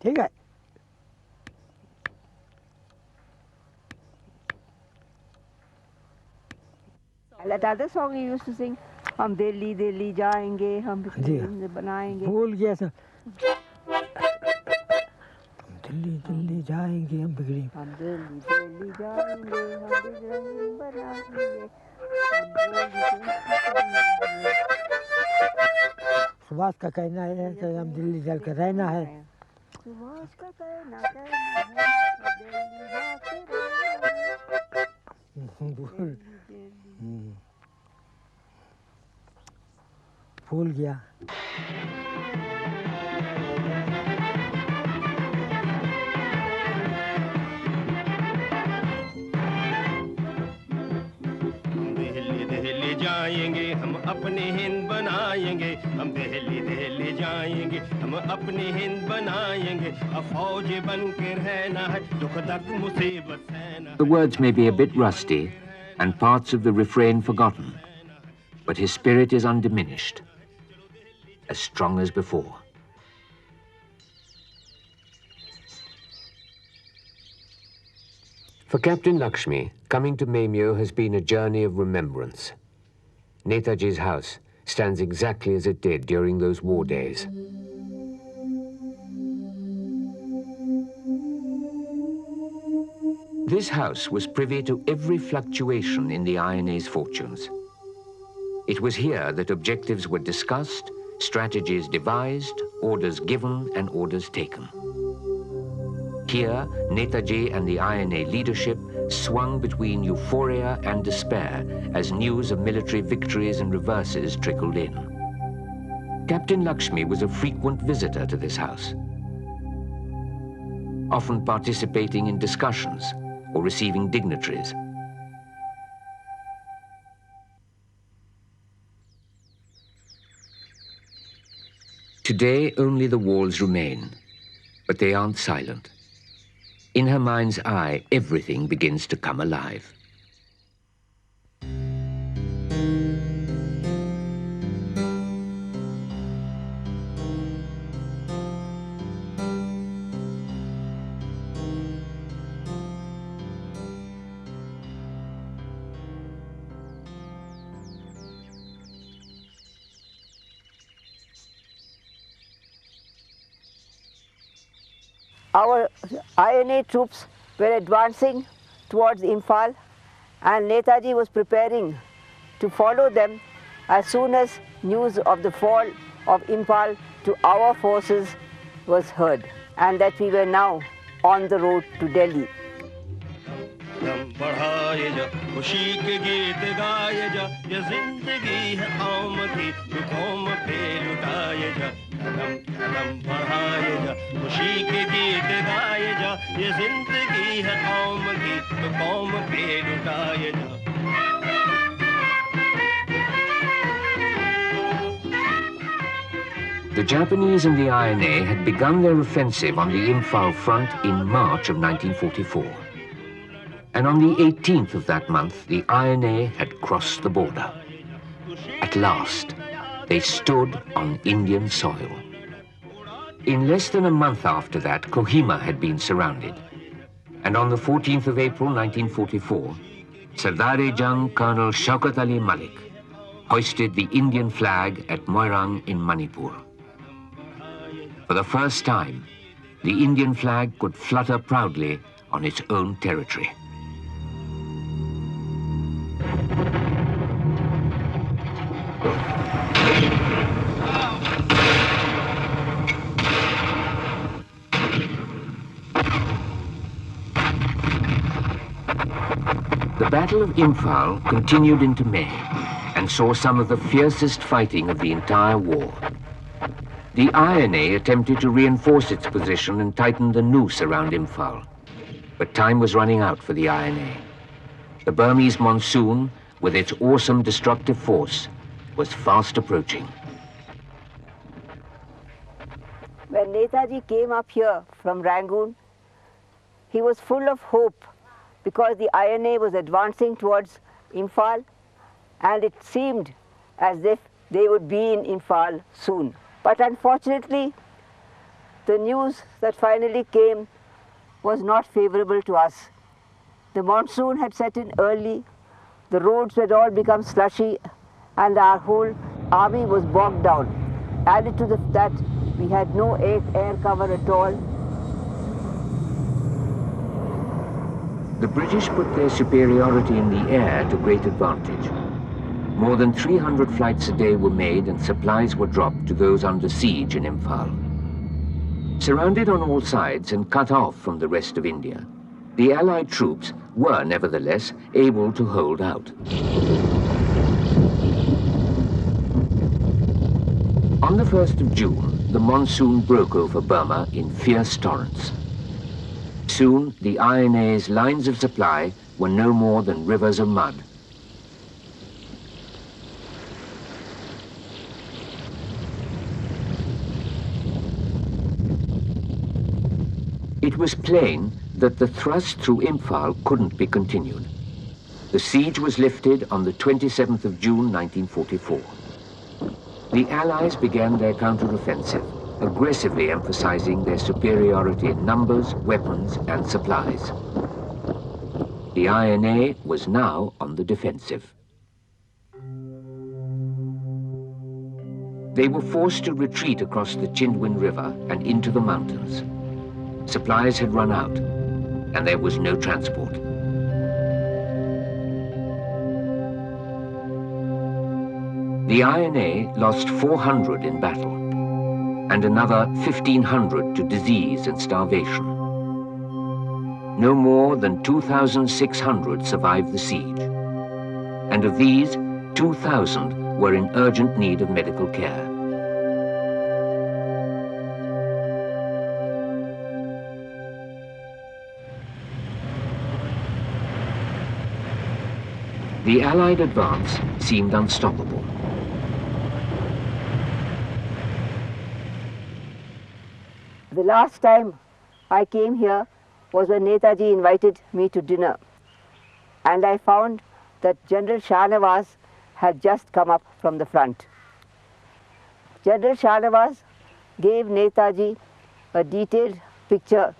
ठीक है. That other song he used to sing, हम दिल्ली दिल्ली जाएंगे, हम बनाएंगे. भूल गया सर. दिल्ली दिल्ली जाएंगे, हम बिगड़ी. हम दिल्ली दिल्ली जाएंगे, हम बिगड़ी बनाएंगे. सुभाष का कहना है कि हम दिल्ली जल कर रहना है. सुभाष का कहना है, भूल गया. दिल्ली जाएंगे, हम अपनी हिंद बनाएंगे. हम दिल्ली दिल्ली जाएंगे, हम अपनी हिंद बनाएंगे. फौज बन के रहना है, दुख दर्द मुसीबत सहना. The words may be a bit rusty and parts of the refrain forgotten, but his spirit is undiminished, as strong as before. For Captain Lakshmi, coming to Memyo has been a journey of remembrance. Netaji's house stands exactly as it did during those war days. This house was privy to every fluctuation in the INA's fortunes. It was here that objectives were discussed, strategies devised, orders given and orders taken. Here, Netaji and the INA leadership swung between euphoria and despair as news of military victories and reverses trickled in. Captain Lakshmi was a frequent visitor to this house, often participating in discussions or receiving dignitaries. Today, only the walls remain, but they aren't silent. In her mind's eye, everything begins to come alive. Our INA troops were advancing towards Imphal, and Netaji was preparing to follow them as soon as news of the fall of Imphal to our forces was heard, and that we were now on the road to Delhi. बढ़ाए जा, खुशी के गीत गाए जा, ये जिंदगी है कौम की, जो कौम पे लुटाए जा. कदम कदम बढ़ाए जा, खुशी के गीत गाए जा, ये जिंदगी है कौम की, जो कौम पे लुटाए जा. The Japanese and the INA had begun their offensive on the Imphal front in March of 1944. And on the 18th of that month, the INA had crossed the border. At last, they stood on Indian soil. In less than a month after that, Kohima had been surrounded. And on the 14th of April 1944, Sardar-e-Jung Colonel Shaukat Ali Malik hoisted the Indian flag at Moirang in Manipur. For the first time, the Indian flag could flutter proudly on its own territory. The Battle of Imphal continued into May and saw some of the fiercest fighting of the entire war. The INA attempted to reinforce its position and tighten the noose around Imphal. But time was running out for the INA. The Burmese monsoon, with its awesome destructive force, was fast approaching. When Netaji came up here from Rangoon, he was full of hope because the INA was advancing towards Imphal, and it seemed as if they would be in Imphal soon. But unfortunately, the news that finally came was not favorable to us. The monsoon had set in early, the roads had all become slushy, and our whole army was bogged down. Added to that, we had no air cover at all. The British put their superiority in the air to great advantage. More than 300 flights a day were made and supplies were dropped to those under siege in Imphal. Surrounded on all sides and cut off from the rest of India, the Allied troops were nevertheless able to hold out. On the 1st of June, the monsoon broke over Burma in fierce torrents. Soon, the INA's lines of supply were no more than rivers of mud. It was plain that the thrust through Imphal couldn't be continued. The siege was lifted on the 27th of June 1944. The Allies began their counter-offensive, aggressively emphasizing their superiority in numbers, weapons, and supplies. The INA was now on the defensive. They were forced to retreat across the Chindwin River and into the mountains. Supplies had run out, and there was no transport. The INA lost 400 in battle, and another 1,500 to disease and starvation. No more than 2,600 survived the siege, and of these, 2,000 were in urgent need of medical care. The Allied advance seemed unstoppable. The last time I came here was when Netaji invited me to dinner, and I found that General Shahnawaz had just come up from the front. General Shahnawaz gave Netaji a detailed picture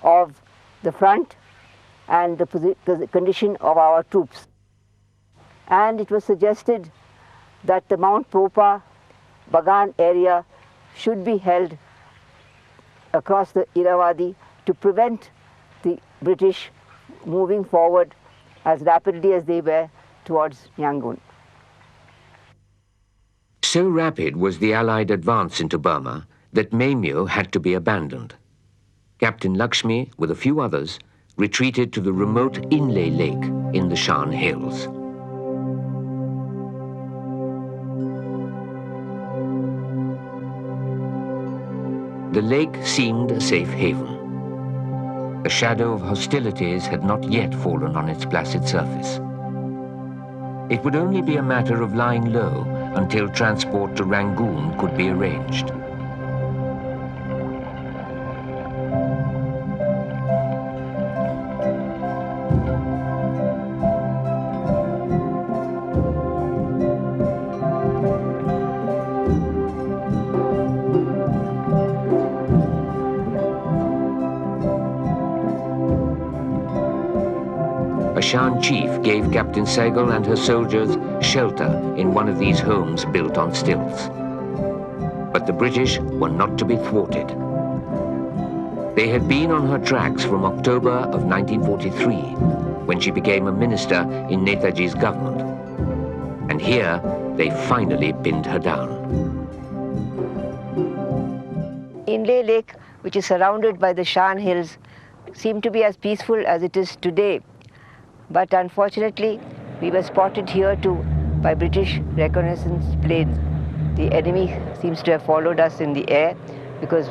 of the front and the condition of our troops. And it was suggested that the Mount Popa Bagan area should be held across the Irrawaddy to prevent the British moving forward as rapidly as they were towards Yangon. So rapid was the Allied advance into Burma that Maymyo had to be abandoned. Captain Lakshmi, with a few others, retreated to the remote Inle Lake in the Shan Hills. The lake seemed a safe haven. The shadow of hostilities had not yet fallen on its placid surface. It would only be a matter of lying low until transport to Rangoon could be arranged. A Shan chief gave Captain Sehgal and her soldiers shelter in one of these homes built on stilts. But the British were not to be thwarted. They had been on her tracks from October of 1943, when she became a minister in Netaji's government. And here, they finally pinned her down. Inle Lake, which is surrounded by the Shan Hills, seemed to be as peaceful as it is today. But unfortunately, we were spotted here too by British reconnaissance planes. The enemy seems to have followed us in the air, because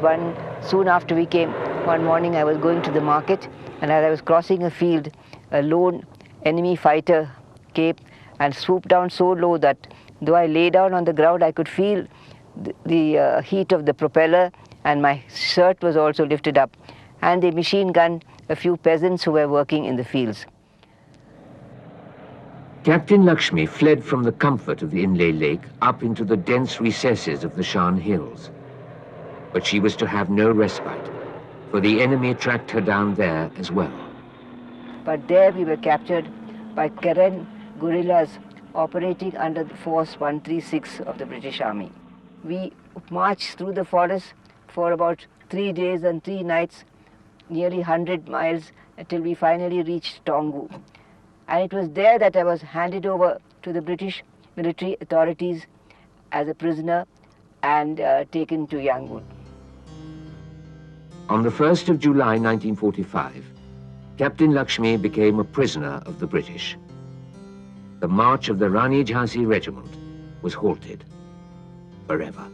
soon after we came, one morning I was going to the market, and as I was crossing a field, a lone enemy fighter came and swooped down so low that though I lay down on the ground, I could feel the heat of the propeller, and my shirt was also lifted up. And they machine gunned a few peasants who were working in the fields. Captain Lakshmi fled from the comfort of the inlay lake up into the dense recesses of the Shan Hills. But she was to have no respite, for the enemy tracked her down there as well. But there we were captured by Karen guerrillas operating under the Force 136 of the British Army. We marched through the forest for about 3 days and 3 nights, nearly 100 miles, until we finally reached Taungu. And it was there that I was handed over to the British military authorities as a prisoner and taken to Yangon. On the 1st of July 1945, Captain Lakshmi became a prisoner of the British. The march of the Rani Jhansi Regiment was halted forever.